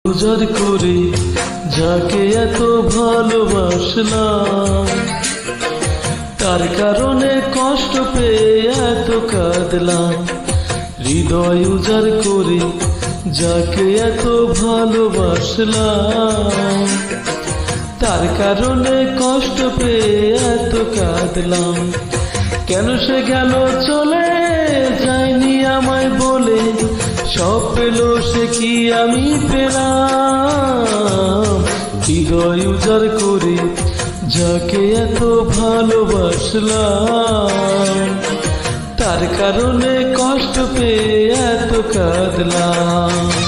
উজাড় করে যাকে এত ভালোবাসলাম, তার কারণে কষ্ট পেয়ে এত কাঁদলাম। হৃদয় উজাড় করে যাকে এত ভালোবাসলাম, তার কারণে কষ্ট পেয়ে এত কাঁদলাম। কেন সে গেল চলে, যায়নি আমায় বলে, সব পেল সে কি আমি পেলাম? হৃদয় উজাড় করে যাকে এত ভালোবাসলাম, তার কারণে কষ্ট পেয়ে এত কাঁদলাম।